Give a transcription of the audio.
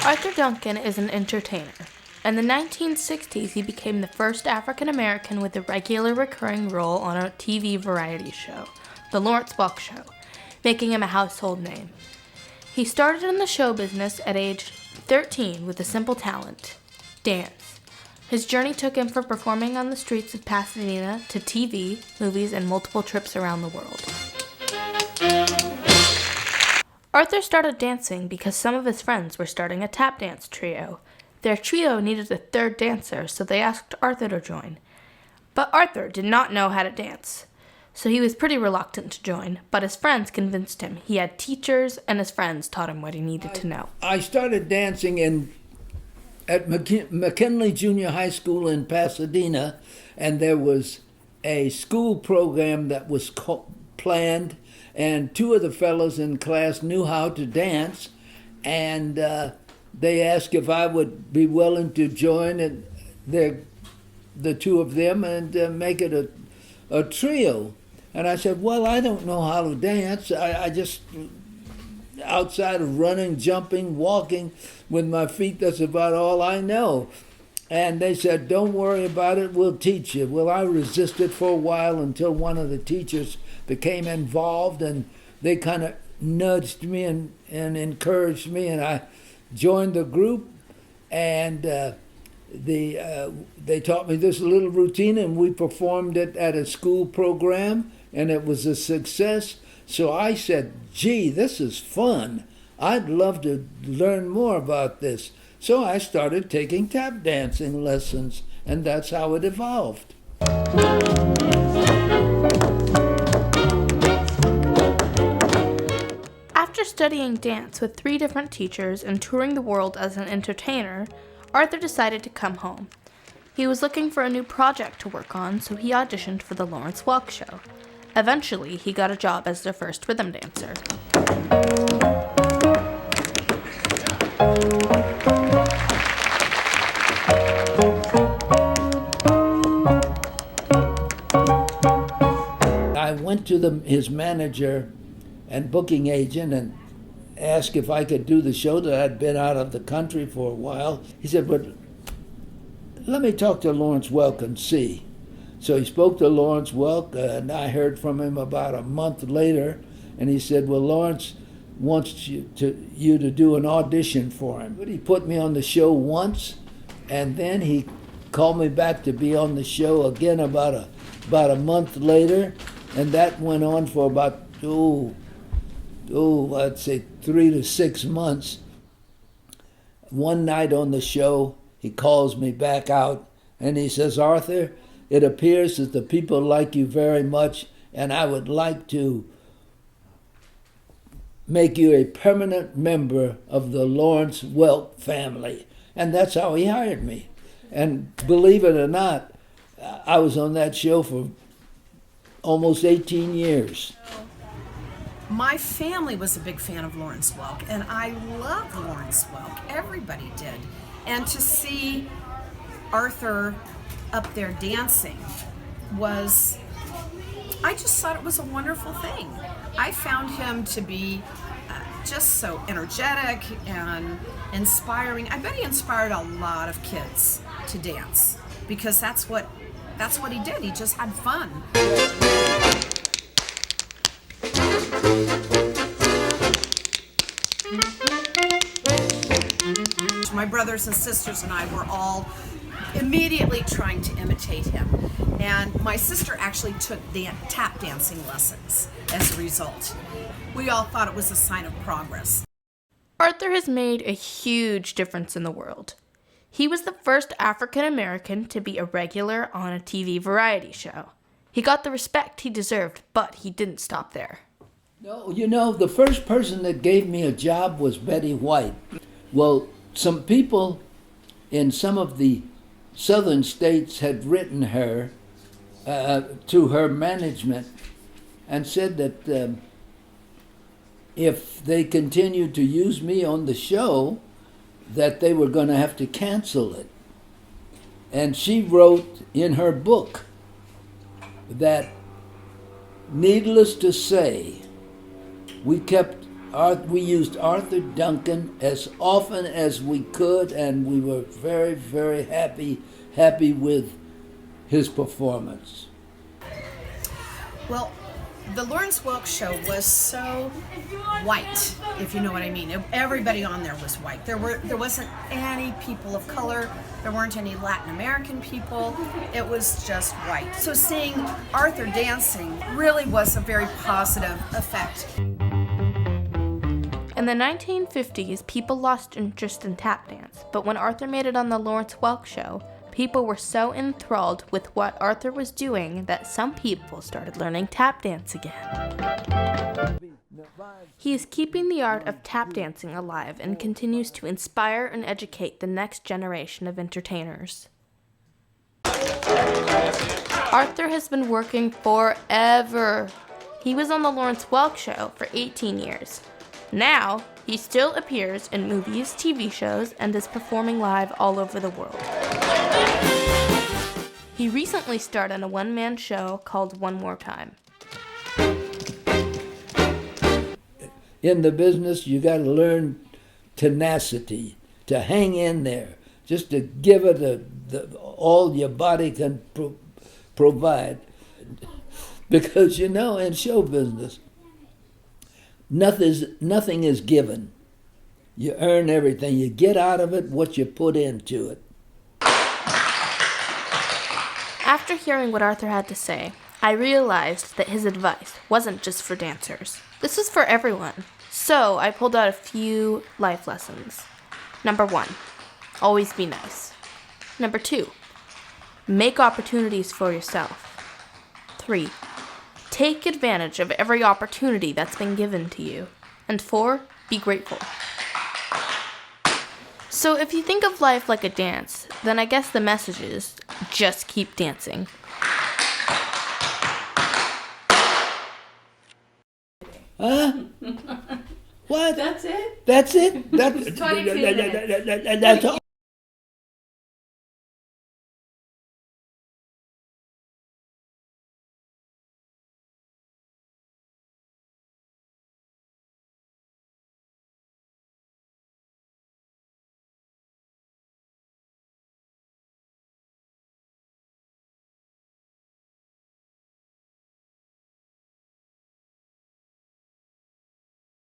Arthur Duncan is an entertainer. In the 1960s, he became the first African American with a regular recurring role on a TV variety show, The Lawrence Welk Show, making him a household name. He started in the show business at age 13 with a simple talent: dance. His journey took him from performing on the streets of Pasadena to TV, movies, and multiple trips around the world. Arthur started dancing because some of his friends were starting a tap dance trio. Their trio needed a third dancer, so they asked Arthur to join. But Arthur did not know how to dance, so he was pretty reluctant to join, but his friends convinced him. He had teachers, and his friends taught him what he needed to know. I started dancing at McKinley Junior High School in Pasadena, and there was a school program that was planned, and two of the fellows in class knew how to dance, and they asked if I would be willing to join the two of them and make it a trio. And I said, well, I don't know how to dance. I just, outside of running, jumping, walking with my feet, that's about all I know. And they said, don't worry about it, we'll teach you. Well, I resisted for a while until one of the teachers became involved, and they kind of nudged me and encouraged me, and I joined the group, and they taught me this little routine, and we performed it at a school program, and it was a success. So I said, gee, this is fun. I'd love to learn more about this. So I started taking tap dancing lessons, and that's how it evolved. After studying dance with 3 different teachers and touring the world as an entertainer, Arthur decided to come home. He was looking for a new project to work on, so he auditioned for the Lawrence Welk Show. Eventually, he got a job as their first rhythm dancer. I went to his manager and booking agent and asked if I could do the show, that I'd been out of the country for a while. He said, but let me talk to Lawrence Welk and see. So he spoke to Lawrence Welk, and I heard from him about a month later, and he said, well, Lawrence wants you to do an audition for him. But he put me on the show once, and then he called me back to be on the show again about a month later, and that went on for about, I'd say 3 to 6 months. One night on the show, he calls me back out, and he says, Arthur, it appears that the people like you very much, and I would like to make you a permanent member of the Lawrence Welk family. And that's how he hired me. And believe it or not, I was on that show for almost 18 years. My family was a big fan of Lawrence Welk, and I loved Lawrence Welk. Everybody did. And to see Arthur up there dancing I just thought it was a wonderful thing. I found him to be just so energetic and inspiring. I bet he inspired a lot of kids to dance, because that's what he did. He just had fun. My brothers and sisters and I were all immediately trying to imitate him. And my sister actually took tap dancing lessons as a result. We all thought it was a sign of progress. Arthur has made a huge difference in the world. He was the first African American to be a regular on a TV variety show. He got the respect he deserved, but he didn't stop there. No, the first person that gave me a job was Betty White. Well, some people in some of the southern states had written her to her management and said that if they continued to use me on the show, that they were going to have to cancel it. And she wrote in her book that, needless to say, we kept We used Arthur Duncan as often as we could, and we were very, very happy with his performance. Well, the Lawrence Welk show was so white, if you know what I mean. Everybody on there was white. There wasn't any people of color. There weren't any Latin American people. It was just white. So seeing Arthur dancing really was a very positive effect. In the 1950s, people lost interest in tap dance, but when Arthur made it on the Lawrence Welk show, people were so enthralled with what Arthur was doing that some people started learning tap dance again. He is keeping the art of tap dancing alive and continues to inspire and educate the next generation of entertainers. Arthur has been working forever. He was on the Lawrence Welk show for 18 years. Now, he still appears in movies, TV shows, and is performing live all over the world. He recently starred in a one-man show called One More Time. In the business, you got to learn tenacity, to hang in there, just to give it all your body can provide. Because, in show business, nothing is given. You earn everything. You get out of it what you put into it. After hearing what Arthur had to say, I realized that his advice wasn't just for dancers. This was for everyone. So I pulled out a few life lessons. Number 1, always be nice. Number 2, make opportunities for yourself. 3, take advantage of every opportunity that's been given to you. And 4, be grateful. So if you think of life like a dance, then I guess the message is just keep dancing. Huh? What? That's it? That's it? That's 20 feet a minute. That's all.